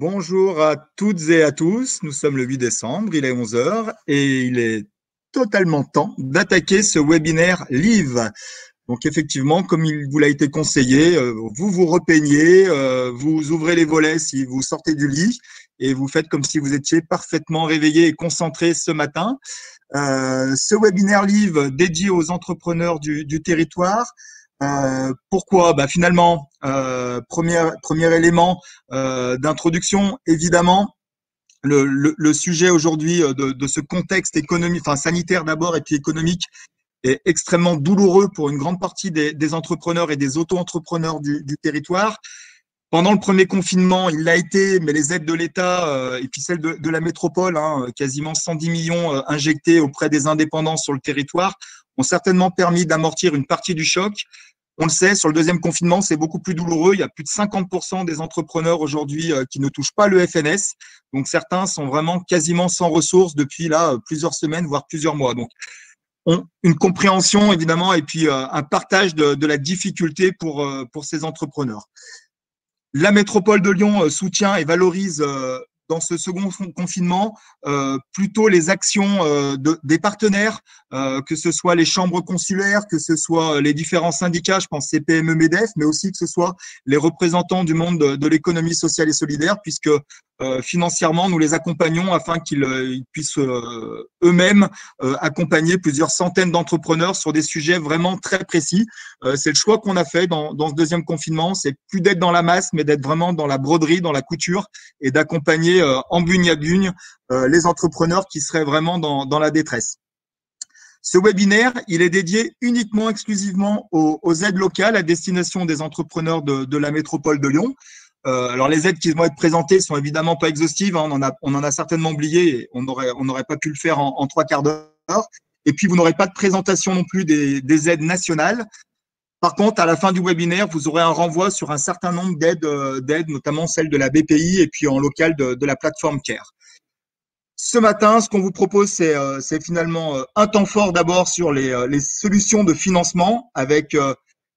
Bonjour à toutes et à tous, nous sommes le 8 décembre, il est 11 heures et il est totalement temps d'attaquer ce webinaire live. Donc effectivement, comme il vous l'a été conseillé, vous vous repeignez, vous ouvrez les volets si vous sortez du lit et vous faites comme si vous étiez parfaitement réveillé et concentré ce matin. Ce webinaire live dédié aux entrepreneurs du territoire. Pourquoi? Finalement, premier élément d'introduction, évidemment, le sujet aujourd'hui de ce contexte économique, enfin sanitaire d'abord et puis économique, est extrêmement douloureux pour une grande partie des entrepreneurs et des auto-entrepreneurs du territoire. Pendant le premier confinement, il l'a été, mais les aides de l'État et puis celles de la métropole, quasiment 110 millions injectés auprès des indépendants sur le territoire, ont certainement permis d'amortir une partie du choc. On le sait, sur le deuxième confinement, c'est beaucoup plus douloureux. Il y a plus de 50% des entrepreneurs aujourd'hui qui ne touchent pas le FNS. Donc, certains sont vraiment quasiment sans ressources depuis là plusieurs semaines, voire plusieurs mois. Donc, une compréhension, évidemment, et puis un partage de la difficulté pour ces entrepreneurs. La métropole de Lyon soutient et valorise dans ce second confinement plutôt les actions des partenaires, que ce soit les chambres consulaires, que ce soit les différents syndicats, je pense CPME, MEDEF, mais aussi que ce soit les représentants du monde de l'économie sociale et solidaire, puisque financièrement, nous les accompagnons afin qu'ils puissent eux-mêmes accompagner plusieurs centaines d'entrepreneurs sur des sujets vraiment très précis. C'est le choix qu'on a fait dans ce deuxième confinement, c'est plus d'être dans la masse, mais d'être vraiment dans la broderie, dans la couture et d'accompagner en bugne à bugne les entrepreneurs qui seraient vraiment dans la détresse. Ce webinaire, il est dédié uniquement, exclusivement aux aides locales à destination des entrepreneurs de la métropole de Lyon. Alors les aides qui vont être présentées sont évidemment pas exhaustives, on en a certainement oublié et on n'aurait pas pu le faire en 3 quarts d'heure. Et puis vous n'aurez pas de présentation non plus des aides nationales. Par contre, à la fin du webinaire, vous aurez un renvoi sur un certain nombre d'aides, notamment celle de la BPI et puis en local de la plateforme CARE. Ce matin, ce qu'on vous propose, c'est finalement un temps fort d'abord sur les solutions de financement avec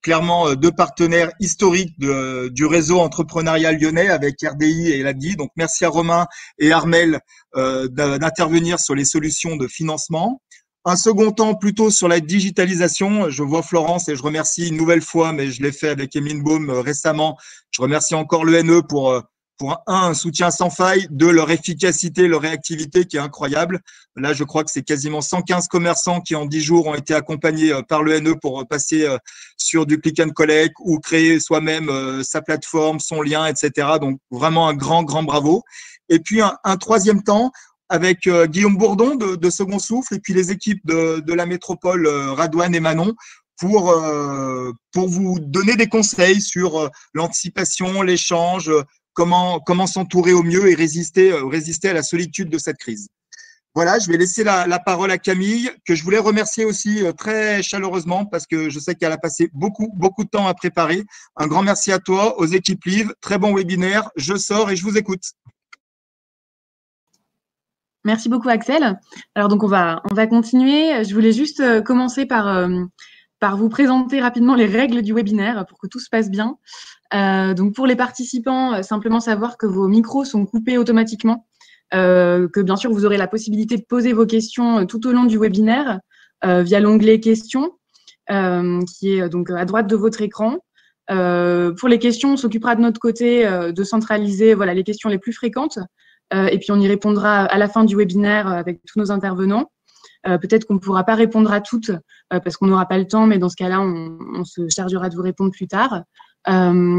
clairement deux partenaires historiques du réseau entrepreneurial lyonnais avec RDI et l'ADI. Donc, merci à Romain et Armel d'intervenir sur les solutions de financement. Un second temps plutôt sur la digitalisation. Je vois Florence et je remercie une nouvelle fois, mais je l'ai fait avec Emeline Baum récemment. Je remercie encore l'ENE pour un soutien sans faille, deux, leur efficacité, leur réactivité qui est incroyable. Là, je crois que c'est quasiment 115 commerçants qui, en 10 jours, ont été accompagnés par l'ENE pour passer sur du click and collect ou créer soi-même sa plateforme, son lien, etc. Donc, vraiment un grand, grand bravo. Et puis, un troisième temps avec Guillaume Bourdon de Second Souffle et puis les équipes de la métropole Radouane et Manon pour vous donner des conseils sur l'anticipation, l'échange, comment s'entourer au mieux et résister à la solitude de cette crise. Voilà, je vais laisser la parole à Camille, que je voulais remercier aussi très chaleureusement parce que je sais qu'elle a passé beaucoup, beaucoup de temps à préparer. Un grand merci à toi, aux équipes Live. Très bon webinaire. Je sors et je vous écoute. Merci beaucoup, Axel. Alors, donc, on va continuer. Je voulais juste commencer par vous présenter rapidement les règles du webinaire pour que tout se passe bien. Donc, pour les participants, simplement savoir que vos micros sont coupés automatiquement, que bien sûr, vous aurez la possibilité de poser vos questions tout au long du webinaire via l'onglet questions, qui est donc à droite de votre écran. Pour les questions, on s'occupera de notre côté de centraliser les questions les plus fréquentes. Et puis, on y répondra à la fin du webinaire avec tous nos intervenants. Peut-être qu'on ne pourra pas répondre à toutes parce qu'on n'aura pas le temps, mais dans ce cas-là, on se chargera de vous répondre plus tard.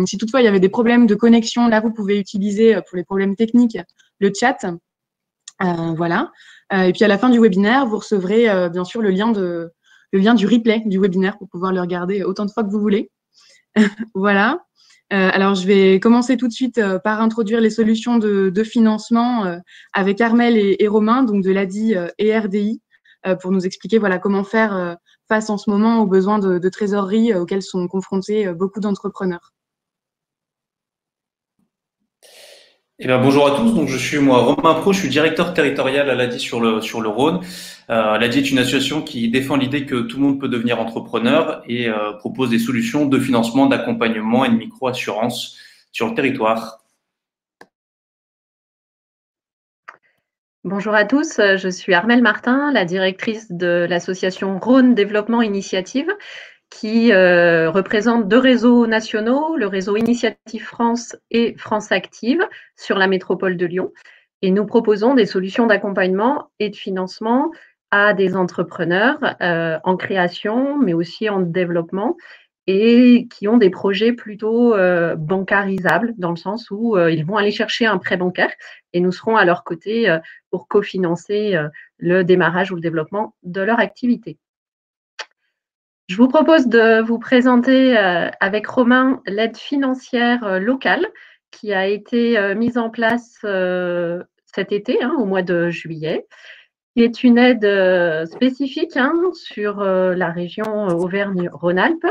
Si toutefois, il y avait des problèmes de connexion, là, vous pouvez utiliser pour les problèmes techniques le chat. Voilà. Et puis, à la fin du webinaire, vous recevrez bien sûr le lien du replay du webinaire pour pouvoir le regarder autant de fois que vous voulez. Voilà. Alors, je vais commencer tout de suite par introduire les solutions de financement avec Armel et Romain, donc de l'ADI et RDI, pour nous expliquer comment faire face en ce moment aux besoins de trésorerie auxquels sont confrontés beaucoup d'entrepreneurs. Bonjour à tous, donc je suis Romain Pro, je suis directeur territorial à l'ADI sur le Rhône. L'ADI est une association qui défend l'idée que tout le monde peut devenir entrepreneur et propose des solutions de financement, d'accompagnement et de micro-assurance sur le territoire. Bonjour à tous, je suis Armelle Martin, la directrice de l'association Rhône Développement Initiative, qui représente 2 réseaux nationaux, le réseau Initiative France et France Active sur la métropole de Lyon. Et nous proposons des solutions d'accompagnement et de financement à des entrepreneurs en création, mais aussi en développement, et qui ont des projets plutôt bancarisables, dans le sens où ils vont aller chercher un prêt bancaire et nous serons à leur côté pour cofinancer le démarrage ou le développement de leur activité. Je vous propose de vous présenter avec Romain l'aide financière locale qui a été mise en place cet été, au mois de juillet, qui est une aide spécifique sur la région Auvergne-Rhône-Alpes,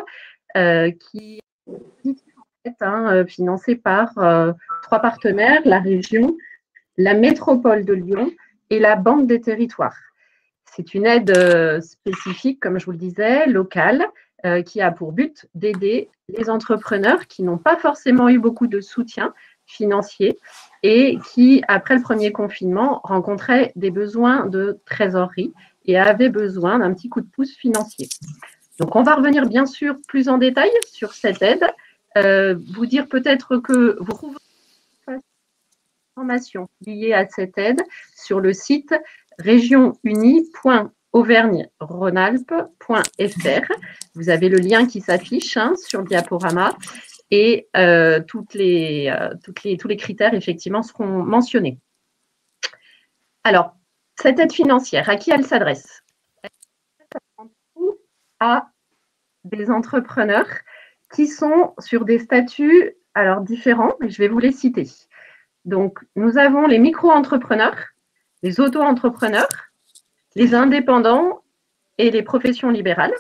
qui est financée par 3 partenaires, la région, la métropole de Lyon et la Banque des territoires. C'est une aide spécifique, comme je vous le disais, locale, qui a pour but d'aider les entrepreneurs qui n'ont pas forcément eu beaucoup de soutien financier et qui, après le premier confinement, rencontraient des besoins de trésorerie et avaient besoin d'un petit coup de pouce financier. Donc, on va revenir bien sûr plus en détail sur cette aide, vous dire peut-être que vous trouvez des informations liées à cette aide sur le site regionunie.auvergne-rhône-alpes.fr. Vous avez le lien qui s'affiche sur le diaporama et tous les critères effectivement seront mentionnés. Alors, cette aide financière, à qui elle s'adresse? Elle s'adresse à des entrepreneurs qui sont sur des statuts différents, et je vais vous les citer. Donc, nous avons les micro-entrepreneurs, les auto-entrepreneurs, les indépendants et les professions libérales.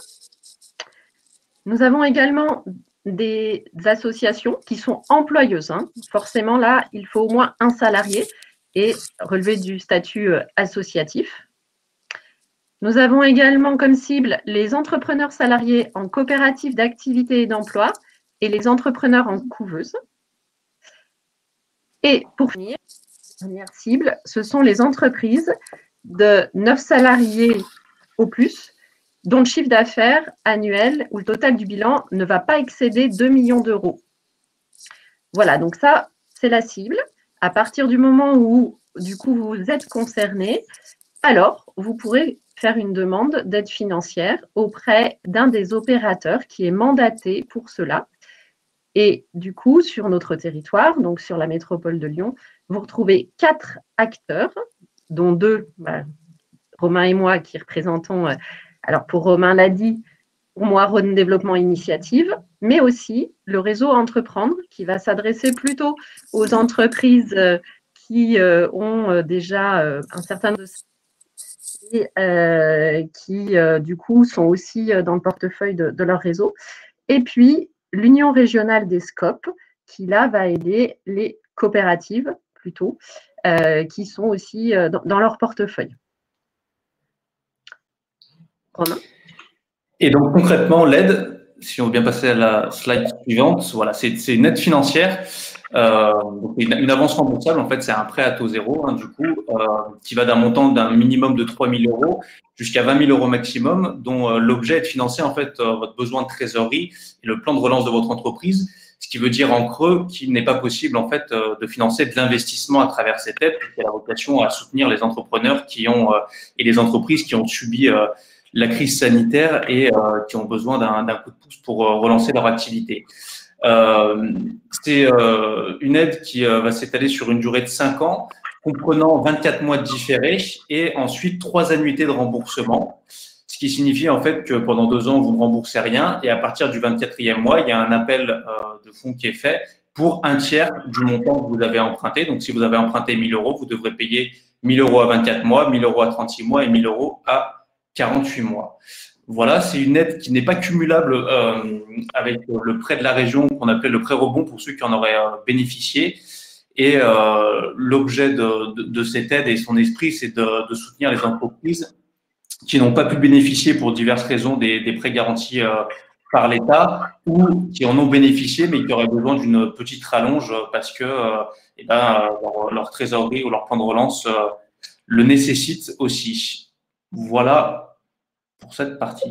Nous avons également des associations qui sont employeuses. Forcément, là, il faut au moins un salarié et relever du statut associatif. Nous avons également comme cible les entrepreneurs salariés en coopérative d'activité et d'emploi et les entrepreneurs en couveuse. Et pour finir, la dernière cible, ce sont les entreprises de 9 salariés au plus, dont le chiffre d'affaires annuel ou le total du bilan ne va pas excéder 2 millions d'euros. Voilà, donc ça, c'est la cible. À partir du moment où, du coup, vous êtes concerné, alors vous pourrez faire une demande d'aide financière auprès d'un des opérateurs qui est mandaté pour cela. Et du coup, sur notre territoire, donc sur la métropole de Lyon, vous retrouvez 4 acteurs, dont 2, Romain et moi, qui représentons, alors pour Romain l'a dit, pour moi, Rhône Développement Initiative, mais aussi le réseau Entreprendre, qui va s'adresser plutôt aux entreprises qui ont déjà un certain nombre de et qui, du coup, sont aussi dans le portefeuille de leur réseau. Et puis, l'Union régionale des SCOP, qui, là, va aider les coopératives, plutôt, qui sont aussi dans leur portefeuille. Romain ? Et donc, concrètement, l'aide, si on veut bien passer à la slide suivante, voilà, c'est une aide financière, une avance remboursable, en fait, c'est un prêt à taux zéro, du coup, qui va d'un montant d'un minimum de 3 000 € jusqu'à 20 000 € maximum, dont l'objet est de financer, en fait, votre besoin de trésorerie et le plan de relance de votre entreprise, ce qui veut dire en creux qu'il n'est pas possible, en fait, de financer de l'investissement à travers cette aide, qui a la vocation à soutenir les entrepreneurs et les entreprises qui ont subi la crise sanitaire et qui ont besoin d'un coup de pouce pour relancer leur activité. C'est une aide qui va s'étaler sur une durée de 5 ans, comprenant 24 mois de différé et ensuite 3 annuités de remboursement, ce qui signifie en fait que pendant 2 ans, vous ne remboursez rien et à partir du 24e mois, il y a un appel de fonds qui est fait pour un tiers du montant que vous avez emprunté. Donc, si vous avez emprunté 1 000 €, vous devrez payer 1 000 € à 24 mois, 1 000 € à 36 mois et 1 000 € à 48 mois. Voilà, c'est une aide qui n'est pas cumulable avec le prêt de la région qu'on appelait le prêt rebond pour ceux qui en auraient bénéficié. Et l'objet de cette aide et son esprit, c'est de soutenir les entreprises qui n'ont pas pu bénéficier pour diverses raisons des prêts garantis par l'État ou qui en ont bénéficié mais qui auraient besoin d'une petite rallonge parce que leur trésorerie ou leur plan de relance le nécessite aussi. Voilà pour cette partie.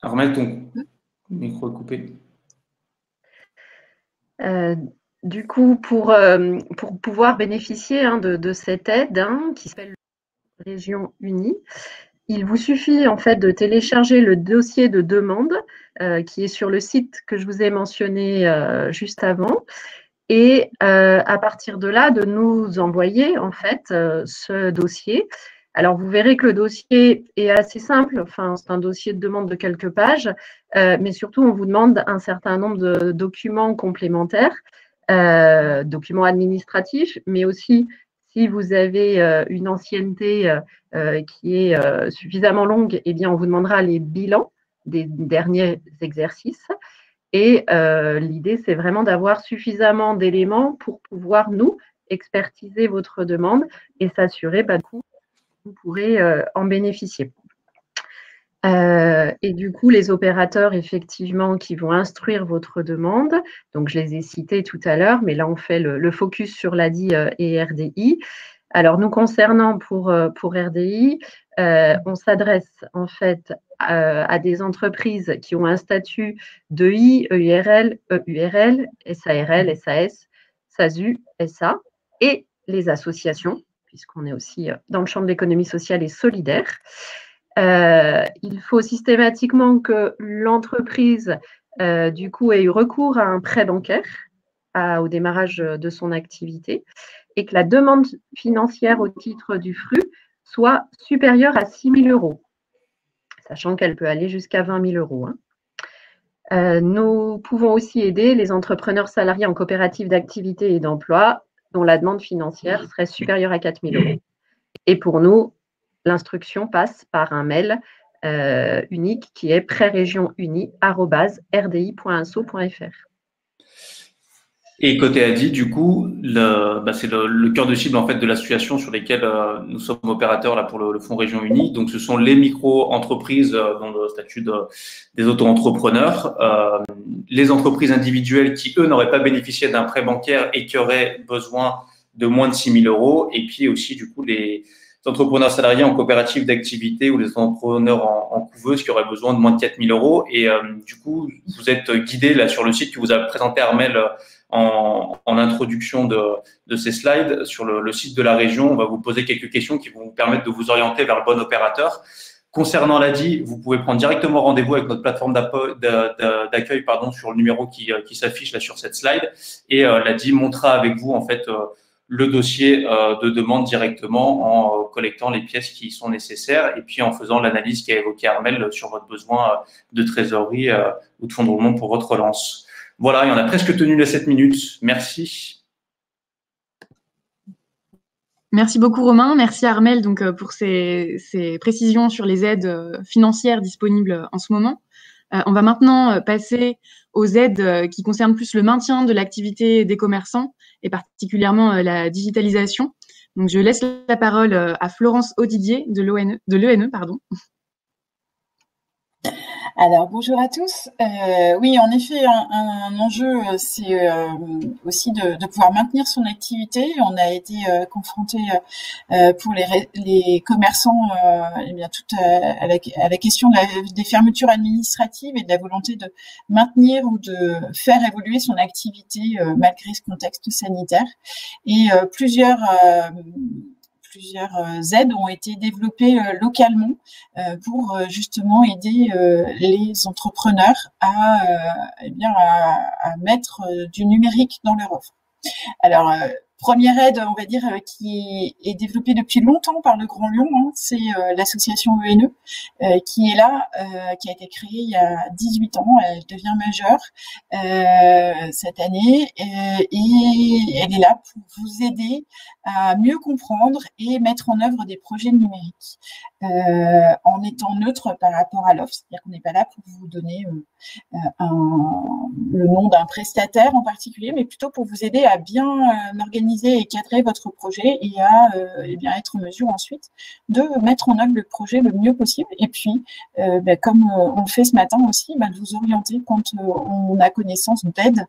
Armelle, ton micro est coupé. Du coup, pour pouvoir bénéficier de cette aide qui s'appelle Région Unie, il vous suffit en fait de télécharger le dossier de demande qui est sur le site que je vous ai mentionné juste avant, et à partir de là, de nous envoyer en fait ce dossier. Alors, vous verrez que le dossier est assez simple. Enfin, c'est un dossier de demande de quelques pages, mais surtout, on vous demande un certain nombre de documents complémentaires, documents administratifs, mais aussi, si vous avez une ancienneté qui est suffisamment longue, eh bien, on vous demandera les bilans des derniers exercices. Et l'idée, c'est vraiment d'avoir suffisamment d'éléments pour pouvoir, nous, expertiser votre demande et s'assurer que vous pourrez en bénéficier. Et du coup, les opérateurs, effectivement, qui vont instruire votre demande, donc je les ai cités tout à l'heure, mais là, on fait le focus sur l'ADI et RDI. Alors, nous concernant pour RDI, on s'adresse en fait à des entreprises qui ont un statut d'EI, EURL, EURL, SARL, SAS, SASU, SA, et les associations, puisqu'on est aussi dans le champ de l'économie sociale et solidaire. Il faut systématiquement que l'entreprise, du coup, ait eu recours à un prêt bancaire au démarrage de son activité et que la demande financière au titre du FRU soit supérieure à 6 000 €, sachant qu'elle peut aller jusqu'à 20 000 €. Nous pouvons aussi aider les entrepreneurs salariés en coopérative d'activité et d'emploi dont la demande financière serait supérieure à 4 000 €. Et pour nous, l'instruction passe par un mail unique qui est prairégion-unie@rdi.inso.fr. Et côté ADI, du coup, c'est le cœur de cible en fait de l'association sur lesquelles nous sommes opérateurs là pour le Fonds Région Unie. Donc, ce sont les micro-entreprises dans le statut des auto-entrepreneurs, les entreprises individuelles qui eux n'auraient pas bénéficié d'un prêt bancaire et qui auraient besoin de moins de 6 000 €, et puis aussi du coup les entrepreneurs salariés en coopérative d'activité ou les entrepreneurs en couveuse qui auraient besoin de moins de 4 000 €. Et du coup, vous êtes guidé là sur le site que vous avez présenté, Armelle, en introduction de ces slides. Sur le site de la région, on va vous poser quelques questions qui vont vous permettre de vous orienter vers le bon opérateur. Concernant l'ADI, vous pouvez prendre directement rendez-vous avec notre plateforme d'accueil sur le numéro qui s'affiche là sur cette slide, et l'ADI montera avec vous en fait le dossier de demande directement en collectant les pièces qui sont nécessaires et puis en faisant l'analyse qu'a évoquée Armelle sur votre besoin de trésorerie ou de fonds de roulement pour votre relance. Voilà, et on a presque tenu les 7 minutes. Merci. Merci beaucoup, Romain. Merci, Armelle, donc, pour ces précisions sur les aides financières disponibles en ce moment. On va maintenant passer aux aides qui concernent plus le maintien de l'activité des commerçants et particulièrement la digitalisation. Donc, je laisse la parole à Florence Audidier de l'ENE. Alors, bonjour à tous. Oui, en effet, un enjeu, c'est aussi de pouvoir maintenir son activité. On a été confronté pour les commerçants, eh bien, à la question des fermetures administratives et de la volonté de maintenir ou de faire évoluer son activité malgré ce contexte sanitaire. Et plusieurs aides ont été développées localement pour justement aider les entrepreneurs à mettre du numérique dans leur offre. Alors, première aide, on va dire, qui est développée depuis longtemps par le Grand Lyon, c'est l'association ENE, qui est là, qui a été créée il y a 18 ans. Elle devient majeure cette année, et elle est là pour vous aider à mieux comprendre et mettre en œuvre des projets numériques en étant neutre par rapport à l'offre. C'est-à-dire qu'on n'est pas là pour vous donner le nom d'un prestataire en particulier, mais plutôt pour vous aider à bien organiser organiser et cadrer votre projet et à être en mesure ensuite de mettre en œuvre le projet le mieux possible. Et puis, comme on le fait ce matin aussi, de vous orienter quand on a connaissance d'aides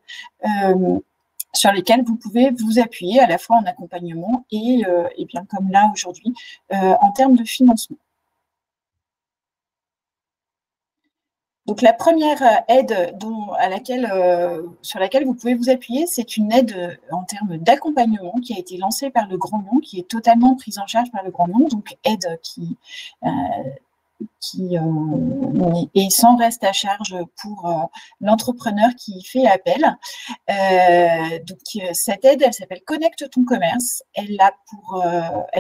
sur lesquelles vous pouvez vous appuyer à la fois en accompagnement et comme là aujourd'hui, en termes de financement. Donc, la première aide sur laquelle vous pouvez vous appuyer, c'est une aide en termes d'accompagnement qui a été lancée par le Grand Lyon, qui est totalement prise en charge par le Grand Lyon, donc aide qui est sans reste à charge pour l'entrepreneur qui fait appel. Cette aide, elle s'appelle Connecte ton commerce. Elle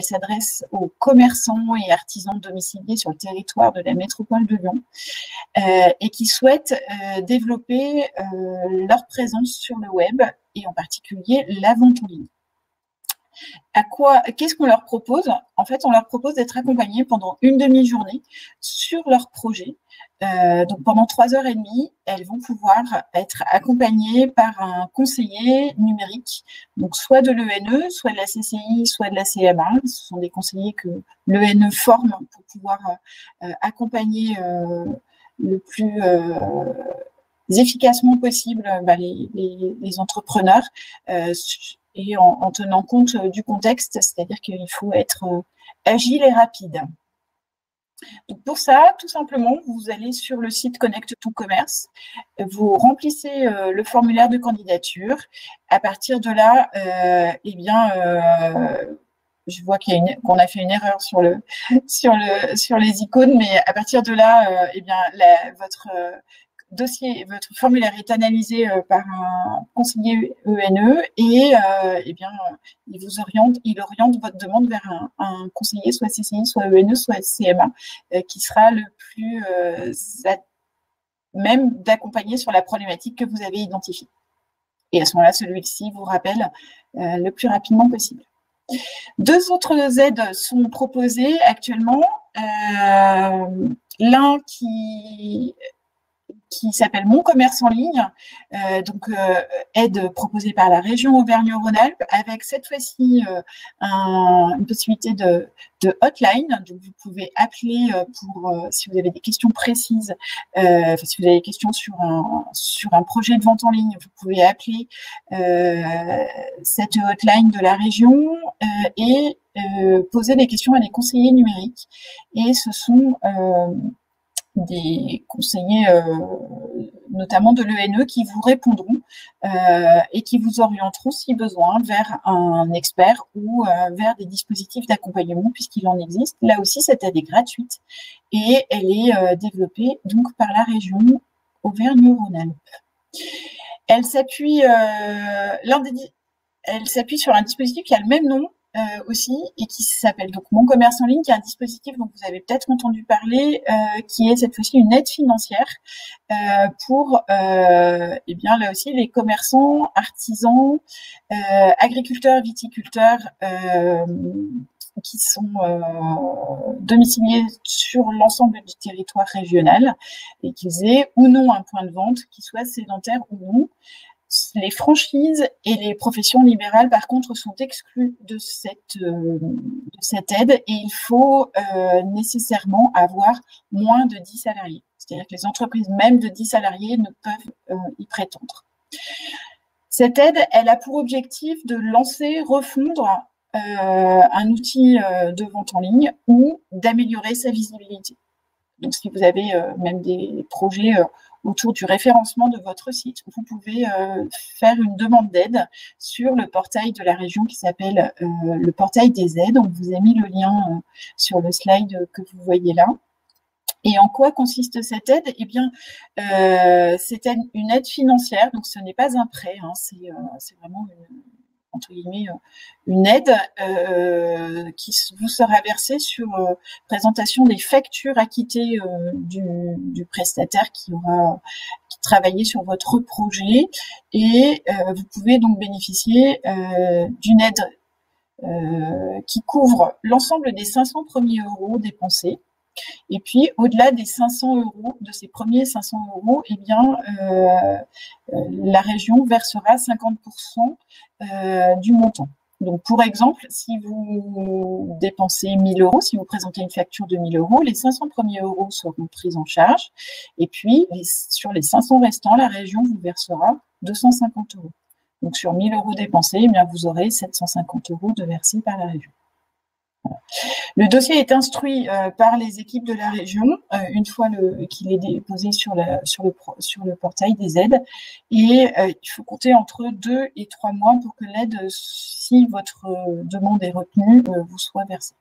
s'adresse aux commerçants et artisans domiciliés sur le territoire de la métropole de Lyon et qui souhaitent développer leur présence sur le web et en particulier la vente en ligne. Qu'est-ce qu'on leur propose? En fait, on leur propose d'être accompagnés pendant une demi-journée sur leur projet. Donc, pendant 3h30, elles vont pouvoir être accompagnées par un conseiller numérique, donc soit de l'ENE, soit de la CCI, soit de la CMA. Ce sont des conseillers que l'ENE forme pour pouvoir accompagner le plus efficacement possible les entrepreneurs et en tenant compte du contexte, c'est-à-dire qu'il faut être agile et rapide. Donc pour ça, tout simplement, vous allez sur le site Connecte ton commerce, vous remplissez le formulaire de candidature. À partir de là, je vois qu'on a fait une erreur sur les icônes, mais à partir de là, votre dossier, votre formulaire est analysé par un conseiller ENE et il oriente votre demande vers un conseiller soit CCI, soit ENE, soit CMA qui sera le plus même d'accompagner sur la problématique que vous avez identifiée. Et à ce moment-là, celui-ci vous rappelle le plus rapidement possible. 2 autres aides sont proposées actuellement. L'un qui s'appelle Mon commerce en ligne, aide proposée par la région Auvergne-Rhône-Alpes, avec cette fois-ci une possibilité de hotline. Donc vous pouvez appeler si vous avez des questions précises, si vous avez des questions sur un projet de vente en ligne, vous pouvez appeler cette hotline de la région et poser des questions à des conseillers numériques. Et ce sont des conseillers, notamment de l'ENE, qui vous répondront et qui vous orienteront, si besoin, vers un expert ou vers des dispositifs d'accompagnement, puisqu'il en existe. Là aussi, cette aide est gratuite et elle est développée donc par la région Auvergne-Rhône-Alpes. Elle s'appuie sur un dispositif qui a le même nom aussi et qui s'appelle donc Mon commerce en ligne, qui est un dispositif dont vous avez peut-être entendu parler, qui est cette fois-ci une aide financière pour là aussi les commerçants, artisans, agriculteurs, viticulteurs qui sont domiciliés sur l'ensemble du territoire régional et qu'ils aient ou non un point de vente, qui soit sédentaire ou non. Les franchises et les professions libérales, par contre, sont exclues de cette aide et il faut nécessairement avoir moins de 10 salariés. C'est-à-dire que les entreprises même de 10 salariés ne peuvent y prétendre. Cette aide, elle a pour objectif de lancer, refondre un outil de vente en ligne ou d'améliorer sa visibilité. Donc, si vous avez même des projets autour du référencement de votre site, vous pouvez faire une demande d'aide sur le portail de la région qui s'appelle le portail des aides. On vous a mis le lien sur le slide que vous voyez là. Et en quoi consiste cette aide? Eh bien, c'est une aide financière, donc ce n'est pas un prêt, hein, c'est vraiment entre guillemets, une aide qui vous sera versée sur présentation des factures acquittées du prestataire qui travaillé sur votre projet et vous pouvez donc bénéficier d'une aide qui couvre l'ensemble des 500 premiers euros dépensés. Et puis, au-delà des 500 euros, de ces premiers 500 euros, eh bien, la région versera 50% du montant. Donc, pour exemple, si vous dépensez 1 000 €, si vous présentez une facture de 1 000 €, les 500 premiers euros seront pris en charge. Et puis, sur les 500 restants, la région vous versera 250 €. Donc, sur 1 000 € dépensés, eh bien, vous aurez 750 € de versés par la région. Voilà. Le dossier est instruit par les équipes de la région une fois qu'il est déposé sur le portail des aides. Et il faut compter entre 2 et 3 mois pour que l'aide, si votre demande est retenue, vous soit versée.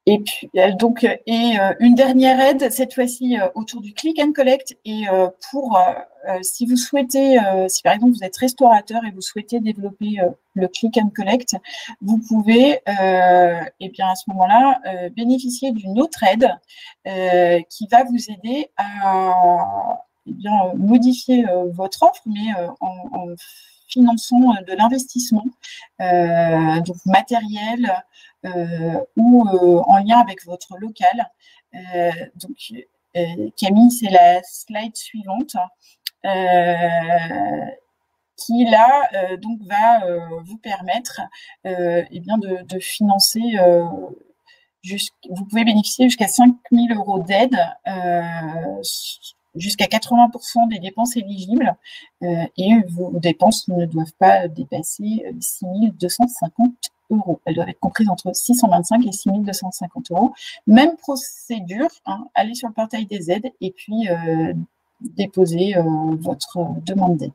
Et puis, une dernière aide, cette fois-ci autour du click and collect. Et si vous souhaitez, si par exemple vous êtes restaurateur et vous souhaitez développer le click and collect, vous pouvez, et bien à ce moment-là, bénéficier d'une autre aide qui va vous aider à modifier votre offre, mais en finançant de l'investissement, donc matériel, ou en lien avec votre local. Camille, c'est la slide suivante qui là donc va vous permettre de financer. Vous pouvez bénéficier jusqu'à 5 000 € d'aide, jusqu'à 80% des dépenses éligibles, et vos dépenses ne doivent pas dépasser 6 250 €. Elles doivent être comprises entre 625 et 6 250 €. Même procédure, allez sur le portail des aides et puis déposez votre demande d'aide.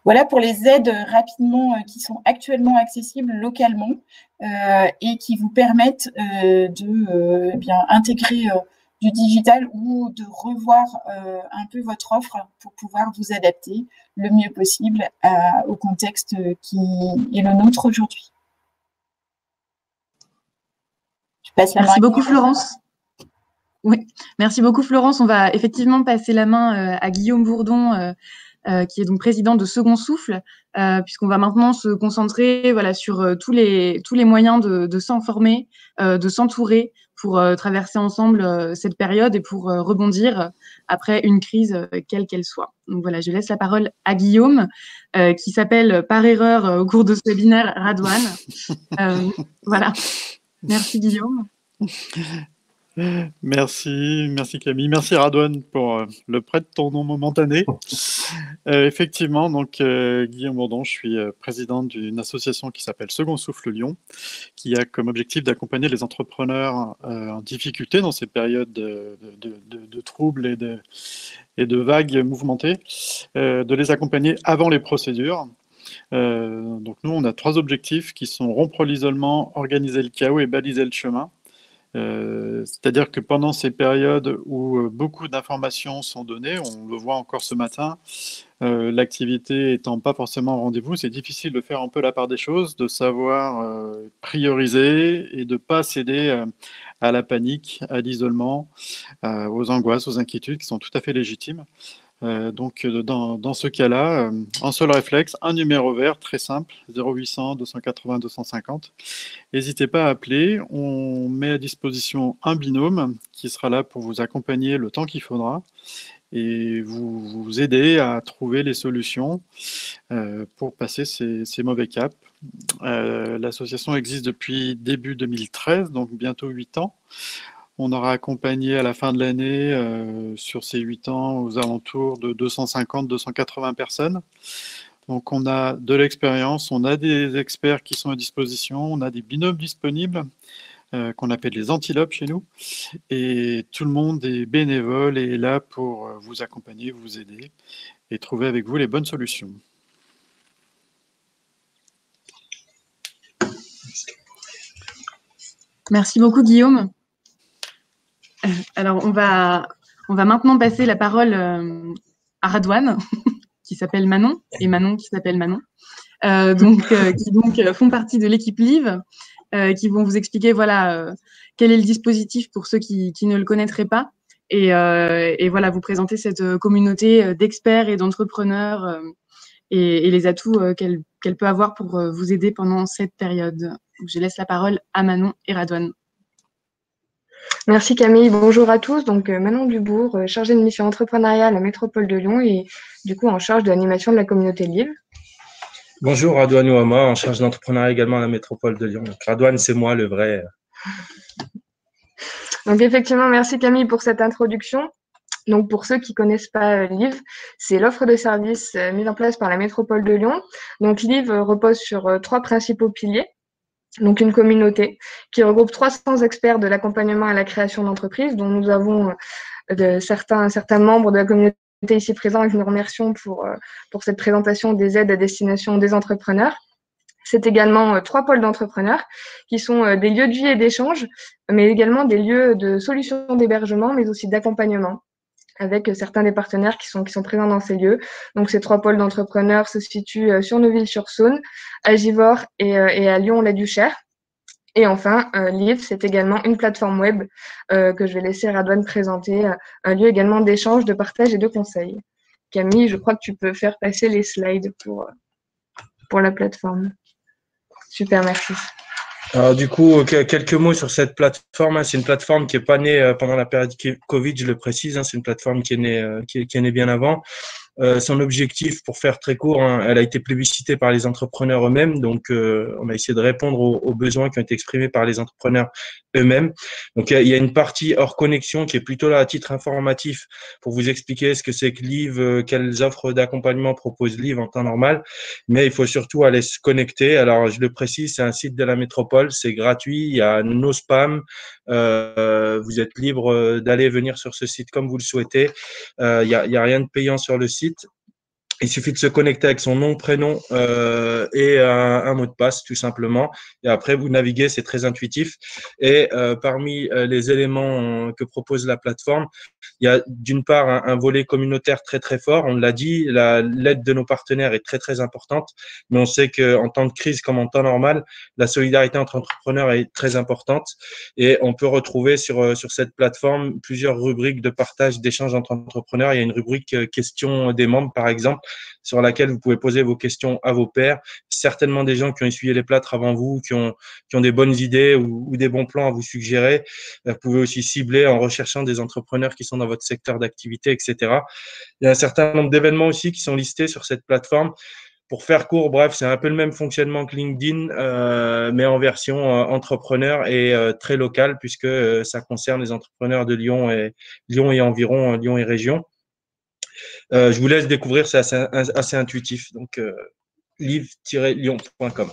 Voilà pour les aides rapidement qui sont actuellement accessibles localement et qui vous permettent de intégrer du digital ou de revoir un peu votre offre pour pouvoir vous adapter le mieux possible au contexte qui est le nôtre aujourd'hui. Je passe la main. Merci beaucoup, Florence. Oui, merci beaucoup, Florence. On va effectivement passer la main à Guillaume Bourdon, qui est donc président de Second Souffle, puisqu'on va maintenant se concentrer sur tous les moyens de s'informer, de s'entourer pour traverser ensemble cette période et pour rebondir après une crise quelle qu'elle soit. Donc voilà, je laisse la parole à Guillaume, qui s'appelle par erreur au cours de ce webinaire Radouane. Voilà, merci Guillaume. Merci Camille, merci Radouane pour le prêt de ton nom momentané. Effectivement, donc Guillaume Bourdon, je suis président d'une association qui s'appelle Second Souffle Lyon, qui a comme objectif d'accompagner les entrepreneurs en difficulté dans ces périodes de troubles et de vagues mouvementées, de les accompagner avant les procédures. Donc nous, on a 3 objectifs qui sont rompre l'isolement, organiser le chaos et baliser le chemin. C'est-à-dire que pendant ces périodes où beaucoup d'informations sont données, on le voit encore ce matin, l'activité étant pas forcément au rendez-vous, c'est difficile de faire un peu la part des choses, de savoir prioriser et de ne pas céder à la panique, à l'isolement, aux angoisses, aux inquiétudes qui sont tout à fait légitimes. Donc dans ce cas-là, un seul réflexe, un numéro vert très simple, 0800 280 250. N'hésitez pas à appeler, on met à disposition un binôme qui sera là pour vous accompagner le temps qu'il faudra et vous aider à trouver les solutions pour passer ces mauvais caps. L'association existe depuis début 2013, donc bientôt 8 ans. On aura accompagné à la fin de l'année, sur ces 8 ans, aux alentours de 250-280 personnes. Donc on a de l'expérience, on a des experts qui sont à disposition, on a des binômes disponibles, qu'on appelle les antilopes chez nous. Et tout le monde est bénévole et est là pour vous accompagner, vous aider et trouver avec vous les bonnes solutions. Merci beaucoup, Guillaume. Alors, on va maintenant passer la parole à Radouane, qui s'appelle Manon, et Manon qui s'appelle Manon, qui font partie de l'équipe Live, qui vont vous expliquer quel est le dispositif pour ceux qui ne le connaîtraient pas, et vous présenter cette communauté d'experts et d'entrepreneurs et les atouts qu'elle peut avoir pour vous aider pendant cette période. Donc, je laisse la parole à Manon et Radouane. Merci Camille, bonjour à tous. Donc Manon Dubourg, chargée de mission entrepreneuriat à la métropole de Lyon et du coup en charge de l'animation de la communauté LIV. Bonjour, Radouane Ouama, en charge d'entrepreneuriat également à la métropole de Lyon. Donc, Radouane, c'est moi le vrai. Donc effectivement, merci Camille pour cette introduction. Donc pour ceux qui connaissent pas LIV, c'est l'offre de services mise en place par la métropole de Lyon. Donc LIV repose sur 3 principaux piliers. Donc une communauté qui regroupe 300 experts de l'accompagnement à la création d'entreprises, dont nous avons certains membres de la communauté ici présents et que nous remercions pour cette présentation des aides à destination des entrepreneurs. C'est également 3 pôles d'entrepreneurs qui sont des lieux de vie et d'échange, mais également des lieux de solutions d'hébergement, mais aussi d'accompagnement, avec certains des partenaires qui sont présents dans ces lieux. Donc, ces 3 pôles d'entrepreneurs se situent sur Neuville-sur-Saône, à Givors et à Lyon-la-Duchère. Et enfin, LIV, c'est également une plateforme web que je vais laisser Radouane présenter, un lieu également d'échange, de partage et de conseils. Camille, je crois que tu peux faire passer les slides pour la plateforme. Super, merci. Alors, du coup, quelques mots sur cette plateforme. C'est une plateforme qui n'est pas née pendant la période Covid, je le précise. C'est une plateforme qui est née bien avant. Son objectif, pour faire très court, elle a été plébiscitée par les entrepreneurs eux-mêmes. Donc, on a essayé de répondre aux besoins qui ont été exprimés par les entrepreneurs eux-mêmes. Donc, il y a une partie hors connexion qui est plutôt là à titre informatif pour vous expliquer ce que c'est que LIV, quelles offres d'accompagnement propose LIV en temps normal. Mais il faut surtout aller se connecter. Alors, je le précise, c'est un site de la métropole, c'est gratuit, il y a no spam. Vous êtes libre d'aller et venir sur ce site comme vous le souhaitez. Il y a rien de payant sur le site. Il suffit de se connecter avec son nom, prénom et un mot de passe, tout simplement. Et après, vous naviguez, c'est très intuitif. Et parmi les éléments que propose la plateforme, il y a d'une part un volet communautaire très, très fort. On l'a dit, l'aide de nos partenaires est très, très importante. Mais on sait qu'en temps de crise comme en temps normal, la solidarité entre entrepreneurs est très importante. Et on peut retrouver sur cette plateforme plusieurs rubriques de partage, d'échange entre entrepreneurs. Il y a une rubrique questions des membres, par exemple, sur laquelle vous pouvez poser vos questions à vos pairs. Certainement des gens qui ont essuyé les plâtres avant vous, qui ont des bonnes idées ou des bons plans à vous suggérer. Vous pouvez aussi cibler en recherchant des entrepreneurs qui sont dans votre secteur d'activité, etc. Il y a un certain nombre d'événements aussi qui sont listés sur cette plateforme. Pour faire court, bref, c'est un peu le même fonctionnement que LinkedIn, mais en version entrepreneur et très local, puisque ça concerne les entrepreneurs de Lyon et environ, Lyon et région. Je vous laisse découvrir, c'est assez intuitif. Donc, liv-lyon.com.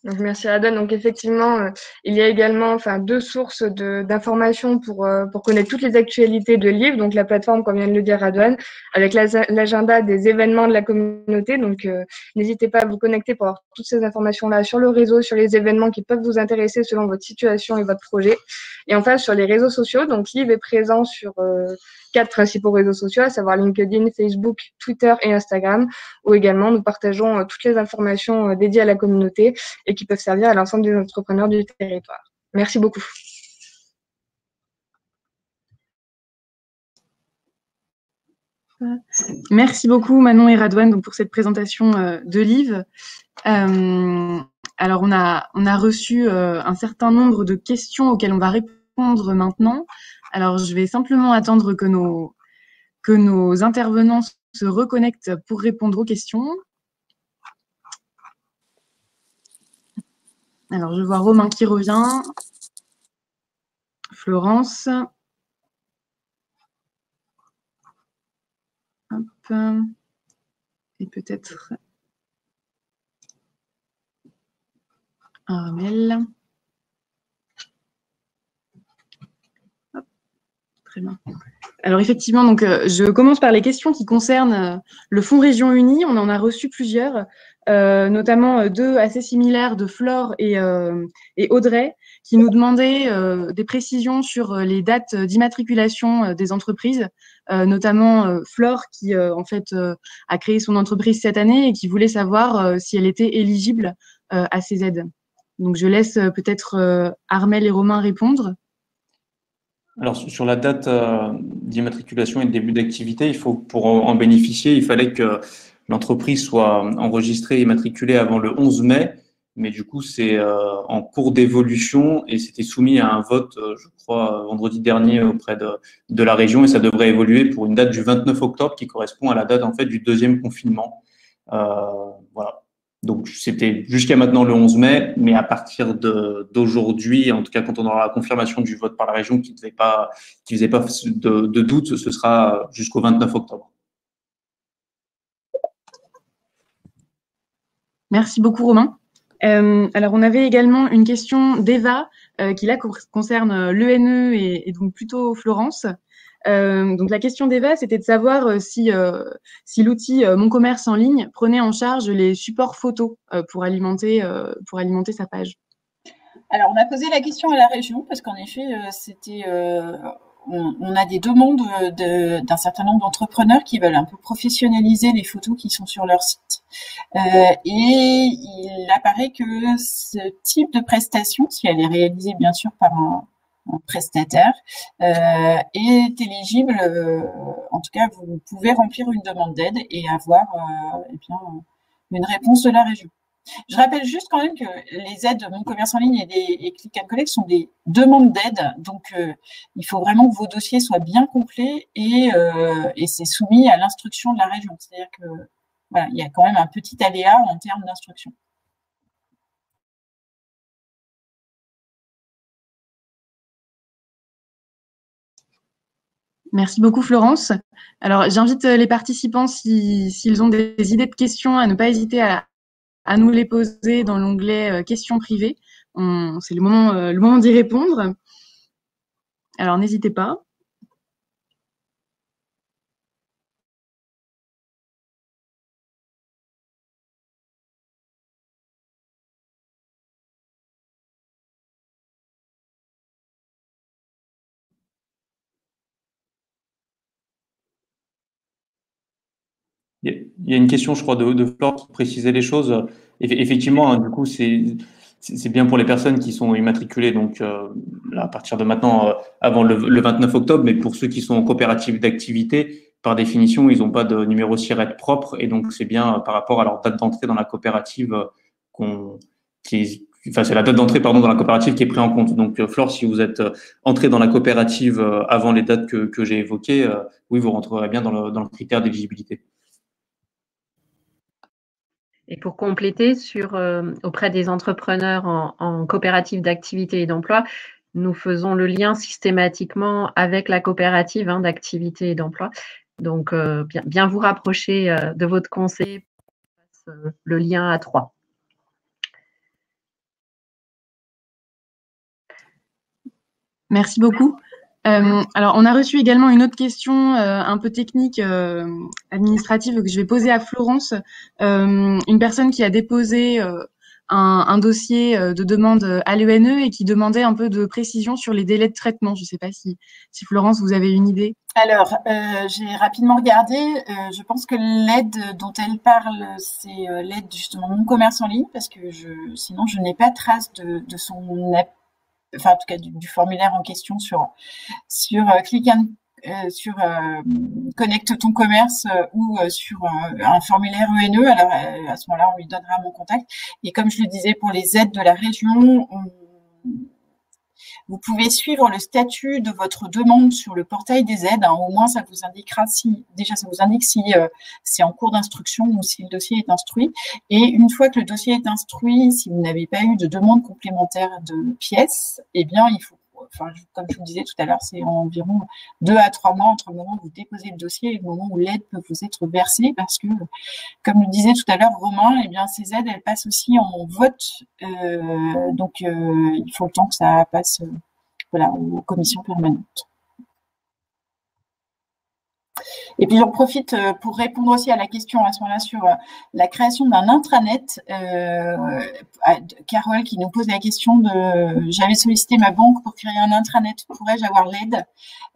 Donc, merci Radouane. Donc effectivement, il y a également 2 sources d'informations pour connaître toutes les actualités de LIV. Donc la plateforme, comme vient de le dire Radouane, avec l'agenda des événements de la communauté. Donc n'hésitez pas à vous connecter pour avoir toutes ces informations-là sur le réseau, sur les événements qui peuvent vous intéresser selon votre situation et votre projet. Et enfin, sur les réseaux sociaux, donc LIV est présent sur 4 principaux réseaux sociaux, à savoir LinkedIn, Facebook, Twitter et Instagram, où également nous partageons toutes les informations dédiées à la communauté et qui peuvent servir à l'ensemble des entrepreneurs du territoire. Merci beaucoup. Merci beaucoup Manon et Radouane donc, pour cette présentation de LIV. Alors on a reçu un certain nombre de questions auxquelles on va répondre maintenant. Alors je vais simplement attendre que nos intervenants se reconnectent pour répondre aux questions. Alors je vois Romain qui revient, Florence. Hop. Et peut-être Armel. Hop. Très bien. Alors effectivement, donc je commence par les questions qui concernent le Fonds Région Unie. On en a reçu plusieurs, notamment 2 assez similaires de Flore et Audrey, qui nous demandaient des précisions sur les dates d'immatriculation des entreprises, notamment Flore qui en fait a créé son entreprise cette année et qui voulait savoir si elle était éligible à ces aides. Donc je laisse peut-être Armel et Romain répondre. Alors, sur la date d'immatriculation et de début d'activité, pour en bénéficier, il fallait que l'entreprise soit enregistrée et immatriculée avant le 11 mai mais du coup, c'est en cours d'évolution et c'était soumis à un vote, je crois, vendredi dernier auprès de la région et ça devrait évoluer pour une date du 29 octobre qui correspond à la date en fait du deuxième confinement. Voilà. Donc, c'était jusqu'à maintenant le 11 mai, mais à partir d'aujourd'hui, en tout cas, quand on aura la confirmation du vote par la région qui faisait pas de doute, ce sera jusqu'au 29 octobre. Merci beaucoup, Romain. Alors, on avait également une question d'Eva qui, là, concerne l'ENE et donc plutôt Florence. Donc, la question d'Eva, c'était de savoir si l'outil Mon Commerce en ligne prenait en charge les supports photos pour alimenter sa page. Alors, on a posé la question à la région parce qu'en effet, on a des demandes d'un certain nombre d'entrepreneurs qui veulent un peu professionnaliser les photos qui sont sur leur site. Et il apparaît que ce type de prestation, si elle est réalisée bien sûr par un prestataire, est éligible. En tout cas, vous pouvez remplir une demande d'aide et avoir une réponse de la région. Je rappelle juste quand même que les aides Mon Commerce en ligne et Click and Collect sont des demandes d'aide, donc il faut vraiment que vos dossiers soient bien complets et c'est soumis à l'instruction de la région. C'est-à-dire que voilà, il y a quand même un petit aléa en termes d'instruction. Merci beaucoup, Florence. Alors, j'invite les participants, s'ils ont des idées de questions, à ne pas hésiter à nous les poser dans l'onglet questions privées. C'est le moment d'y répondre. Alors, n'hésitez pas. Il y a une question, je crois, de Flore qui précisait les choses. Effectivement, hein, du coup, c'est bien pour les personnes qui sont immatriculées, donc là, à partir de maintenant, avant le 29 octobre, mais pour ceux qui sont en coopérative d'activité, par définition, ils n'ont pas de numéro SIRET propre, et donc c'est bien par rapport à leur date d'entrée dans la coopérative c'est la date d'entrée, pardon, dans la coopérative qui est prise en compte. Donc, Flore, si vous êtes entré dans la coopérative avant les dates que j'ai évoquées, oui, vous rentrerez bien dans le critère d'éligibilité. Et pour compléter, auprès des entrepreneurs en coopérative d'activité et d'emploi, nous faisons le lien systématiquement avec la coopérative d'activité et d'emploi. Donc, bien vous rapprocher de votre conseiller pour le lien à 3. Merci beaucoup. Alors, on a reçu également une autre question un peu technique, administrative, que je vais poser à Florence. Une personne qui a déposé un dossier de demande à l'ENE et qui demandait un peu de précision sur les délais de traitement. Je ne sais pas si Florence, vous avez une idée. Alors, j'ai rapidement regardé. Je pense que l'aide dont elle parle, c'est l'aide justement Mon Commerce en ligne, parce que sinon, je n'ai pas trace de son app. Enfin, en tout cas, du formulaire en question sur Click and sur Connecte ton commerce ou sur un formulaire ENE. Alors, à ce moment-là, on lui donnera mon contact. Et comme je le disais, pour les aides de la région, vous pouvez suivre le statut de votre demande sur le portail des aides. Au moins, ça vous indiquera si c'est en cours d'instruction ou si le dossier est instruit. Et une fois que le dossier est instruit, si vous n'avez pas eu de demande complémentaire de pièces, eh bien, il faut, comme je vous disais tout à l'heure, c'est environ 2 à 3 mois entre le moment où vous déposez le dossier et le moment où l'aide peut vous être versée, parce que, comme le disait tout à l'heure Romain, eh bien, ces aides, elles passent aussi en vote. Donc, il faut le temps que ça passe aux commissions permanentes. Et puis, j'en profite pour répondre aussi à la question à ce moment-là sur la création d'un intranet. Carole qui nous pose la question de « J'avais sollicité ma banque pour créer un intranet, pourrais-je avoir l'aide ?»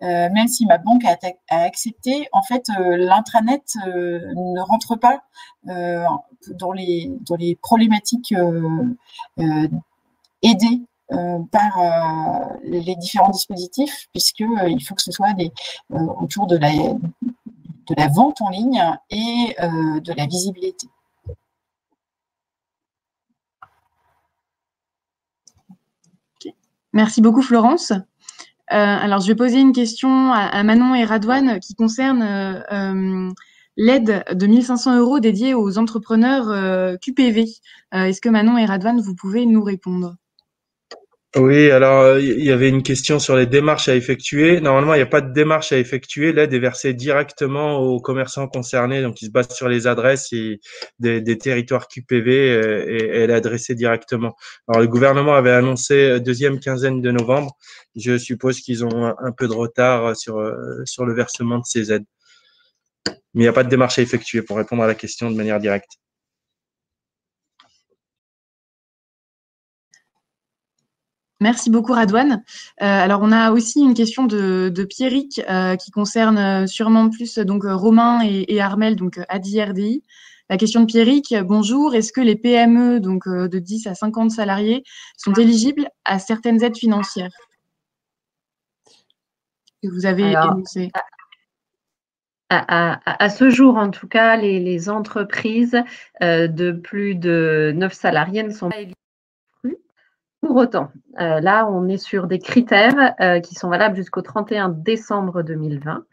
Même si ma banque a accepté, en fait, l'intranet ne rentre pas dans les problématiques aidées par les différents dispositifs, puisqu'il faut que ce soit autour de la vente en ligne et de la visibilité. Merci beaucoup, Florence. Alors, je vais poser une question à Manon et Radouane qui concerne l'aide de 1 500 € dédiée aux entrepreneurs QPV. Est-ce que Manon et Radouane, vous pouvez nous répondre? Oui, alors il y avait une question sur les démarches à effectuer. Normalement, il n'y a pas de démarche à effectuer. L'aide est versée directement aux commerçants concernés, donc ils se basent sur les adresses des territoires QPV et elle est adressée directement. Alors le gouvernement avait annoncé deuxième quinzaine de novembre. Je suppose qu'ils ont un peu de retard sur le versement de ces aides. Mais il n'y a pas de démarche à effectuer pour répondre à la question de manière directe. Merci beaucoup, Radouane. Alors, on a aussi une question de Pierrick qui concerne sûrement plus donc Romain et Armel, donc ADI-RDI. La question de Pierrick, bonjour, est-ce que les PME donc de 10 à 50 salariés sont éligibles à certaines aides financières que vous avez énoncées? À ce jour, en tout cas, les entreprises de plus de 9 salariés ne sont pas éligibles. Pour autant, là, on est sur des critères qui sont valables jusqu'au 31 décembre 2020.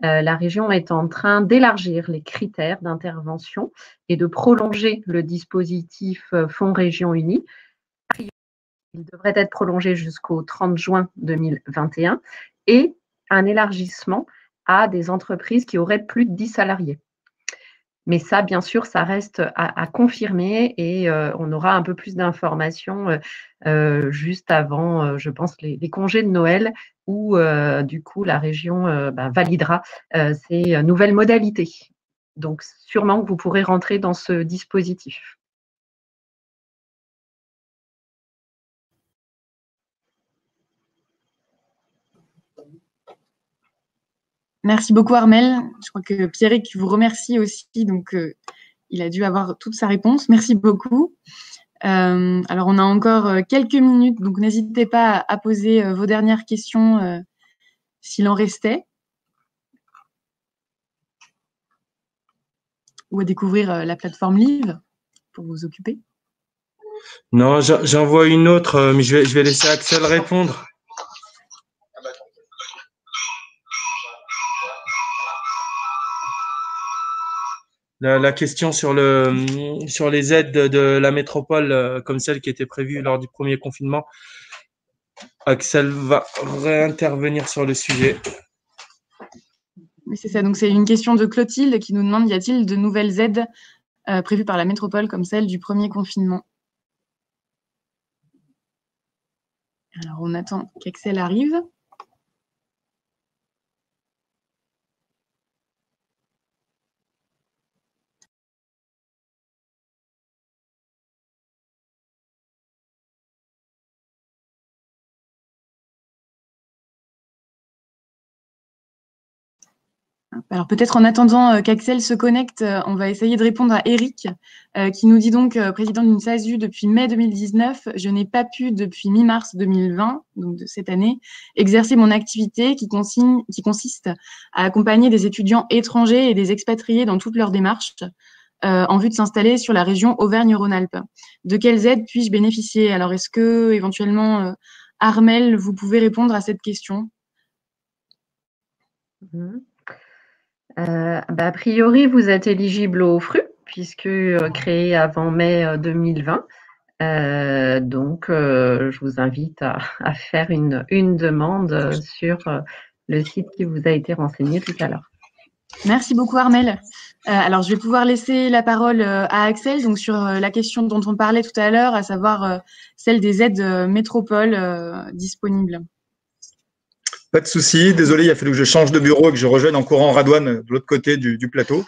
La région est en train d'élargir les critères d'intervention et de prolonger le dispositif Fonds Région Unie. Il devrait être prolongé jusqu'au 30 juin 2021 et un élargissement à des entreprises qui auraient plus de 10 salariés. Mais ça, bien sûr, ça reste à confirmer et on aura un peu plus d'informations juste avant, je pense, les congés de Noël où, du coup, la région validera ces nouvelles modalités. Donc, sûrement que vous pourrez rentrer dans ce dispositif. Merci beaucoup, Armel. Je crois que Pierrick vous remercie aussi, donc il a dû avoir toute sa réponse. Merci beaucoup. Alors, on a encore quelques minutes, donc n'hésitez pas à poser vos dernières questions s'il en restait, ou à découvrir la plateforme Live pour vous occuper. Non, j'en vois une autre, mais je vais laisser Axel répondre. La question sur les aides de la métropole, comme celle qui était prévue lors du premier confinement. Axel va réintervenir sur le sujet. Oui, c'est ça. Donc, c'est une question de Clotilde qui nous demande, y a-t-il de nouvelles aides prévues par la métropole comme celle du premier confinement? Alors, on attend qu'Axel arrive. Alors peut-être en attendant qu'Axel se connecte, on va essayer de répondre à Eric qui nous dit donc président d'une SASU depuis mai 2019, je n'ai pas pu depuis mi-mars 2020, donc de cette année, exercer mon activité qui consiste à accompagner des étudiants étrangers et des expatriés dans toutes leurs démarches en vue de s'installer sur la région Auvergne-Rhône-Alpes. De quelles aides puis-je bénéficier? Alors est-ce que éventuellement Armel, vous pouvez répondre à cette question? A priori, vous êtes éligible au FRU, puisque créé avant mai 2020. Donc, je vous invite à faire une demande sur le site qui vous a été renseigné tout à l'heure. Merci beaucoup, Armel. Alors, je vais pouvoir laisser la parole à Axel donc sur la question dont on parlait tout à l'heure, à savoir celle des aides métropole disponibles. Pas de souci. Désolé, il a fallu que je change de bureau et que je rejoigne en courant Radouane de l'autre côté du plateau.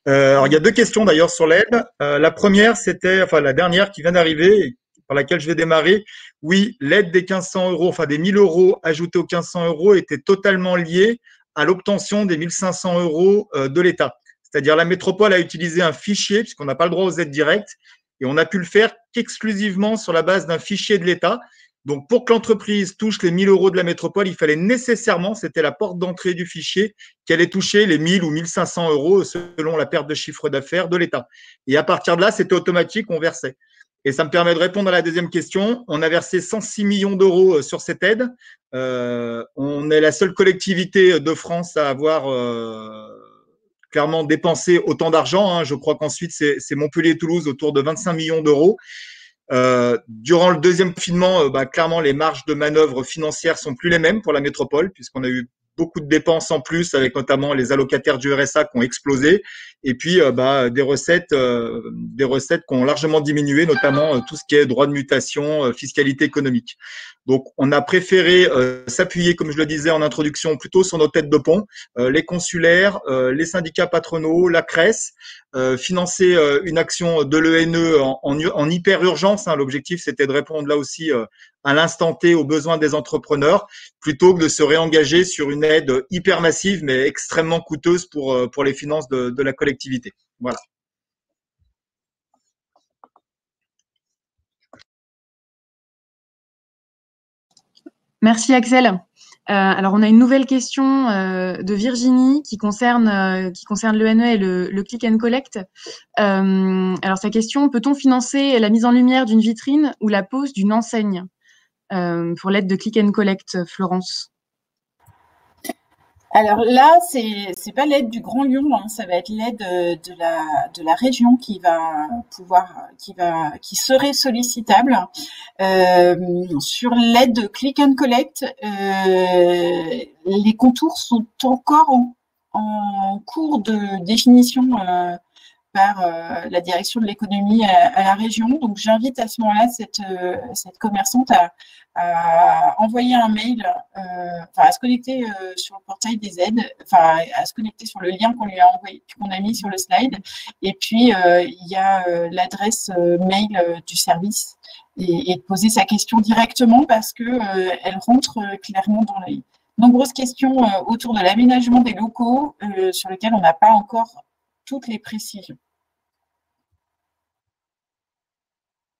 Alors, il y a deux questions d'ailleurs sur l'aide. La première, c'était, enfin, la dernière qui vient d'arriver, par laquelle je vais démarrer. Oui, l'aide des 1500 €, enfin, des 1000 € ajoutés aux 1500 € était totalement liée à l'obtention des 1500 € de l'État. C'est-à-dire, la métropole a utilisé un fichier, puisqu'on n'a pas le droit aux aides directes, et on n'a pu le faire qu'exclusivement sur la base d'un fichier de l'État. Donc, pour que l'entreprise touche les 1000 € de la métropole, il fallait nécessairement, c'était la porte d'entrée du fichier, qu'elle ait touché les 1000 ou 1500 € selon la perte de chiffre d'affaires de l'État. Et à partir de là, c'était automatique, on versait. Et ça me permet de répondre à la deuxième question. On a versé 106 millions d'euros sur cette aide. On est la seule collectivité de France à avoir clairement dépensé autant d'argent, hein. Je crois qu'ensuite, c'est Montpellier et Toulouse autour de 25 millions d'euros. Durant le deuxième confinement, clairement, les marges de manœuvre financières sont plus les mêmes pour la métropole, puisqu'on a eu beaucoup de dépenses en plus, avec notamment les allocataires du RSA qui ont explosé, et puis des recettes qui ont largement diminué, notamment tout ce qui est droit de mutation, fiscalité économique. Donc, on a préféré s'appuyer, comme je le disais en introduction, plutôt sur nos têtes de pont, les consulaires, les syndicats patronaux, la CRES, financer une action de l'ENE en hyper urgence. Hein. L'objectif, c'était de répondre là aussi à l'instant T aux besoins des entrepreneurs, plutôt que de se réengager sur une aide hyper massive, mais extrêmement coûteuse pour les finances de la collectivité. Voilà. Merci Axel. Alors on a une nouvelle question de Virginie qui concerne l'ENE et le click and collect. Alors sa question, peut-on financer la mise en lumière d'une vitrine ou la pose d'une enseigne pour l'aide de click and collect, Florence? Alors là, c'est pas l'aide du Grand Lyon, hein, ça va être l'aide de la région qui serait sollicitable. Sur l'aide click and collect, les contours sont encore en cours de définition par la direction de l'économie à la région. Donc j'invite à ce moment-là cette commerçante à envoyer un mail, à se connecter sur le portail des aides, à se connecter sur le lien qu'on lui a envoyé, qu'on a mis sur le slide. Et puis il y a l'adresse mail du service et de poser sa question directement parce que elle rentre clairement dans les nombreuses questions autour de l'aménagement des locaux sur lesquels on n'a pas encore toutes les précisions.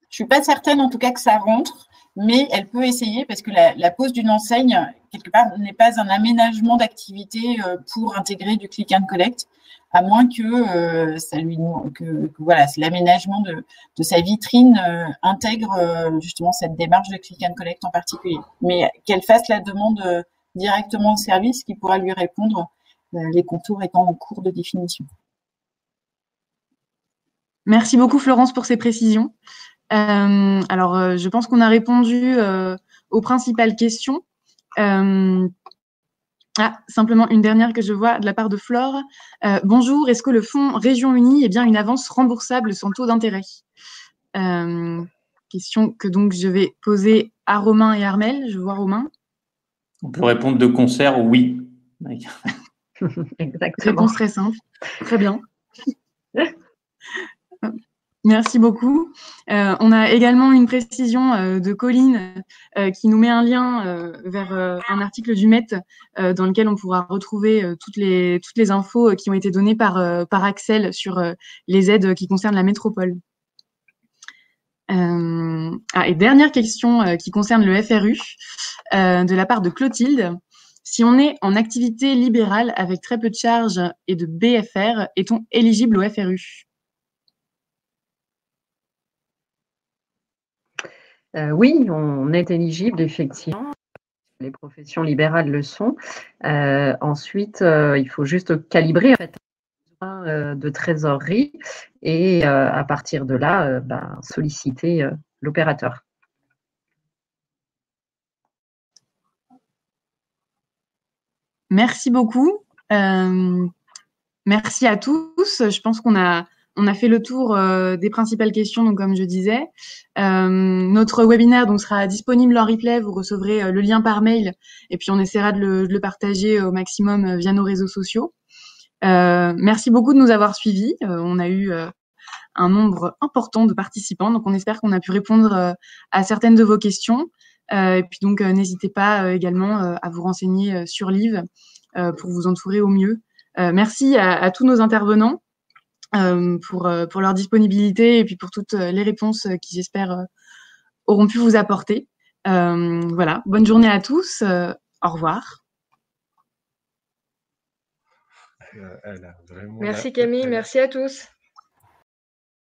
Je suis pas certaine en tout cas que ça rentre, mais elle peut essayer parce que la pose d'une enseigne, quelque part, n'est pas un aménagement d'activité pour intégrer du click and collect, à moins que voilà, l'aménagement de sa vitrine intègre justement cette démarche de click and collect en particulier. Mais qu'elle fasse la demande directement au service qui pourra lui répondre, les contours étant en cours de définition. Merci beaucoup Florence pour ces précisions. Je pense qu'on a répondu aux principales questions. Simplement une dernière que je vois de la part de Flore. Bonjour, est-ce que le fonds Région Unie est bien une avance remboursable sans taux d'intérêt? Question que donc je vais poser à Romain et Armel. Je vois Romain. On peut répondre de concert oui. Exactement. Réponse très simple. Très bien. Merci beaucoup. On a également une précision de Colline qui nous met un lien vers un article du Met dans lequel on pourra retrouver toutes les infos qui ont été données par Axel sur les aides qui concernent la métropole. Et dernière question qui concerne le FRU de la part de Clotilde. Si on est en activité libérale avec très peu de charges et de BFR, est-on éligible au FRU? Oui, on est éligible, effectivement. Les professions libérales le sont. Ensuite, il faut juste calibrer en fait, un besoin de trésorerie et à partir de là, solliciter l'opérateur. Merci beaucoup. Merci à tous. Je pense qu'on a fait le tour des principales questions, donc comme je disais. Notre webinaire donc, sera disponible en replay. Vous recevrez le lien par mail et puis on essaiera de le partager au maximum via nos réseaux sociaux. Merci beaucoup de nous avoir suivis. On a eu un nombre important de participants, donc on espère qu'on a pu répondre à certaines de vos questions. Et puis donc, n'hésitez pas également à vous renseigner sur Live pour vous entourer au mieux. Merci à tous nos intervenants. Pour leur disponibilité et puis pour toutes les réponses qui, j'espère, auront pu vous apporter. Voilà, bonne journée à tous. Au revoir. Merci Camille, merci à tous.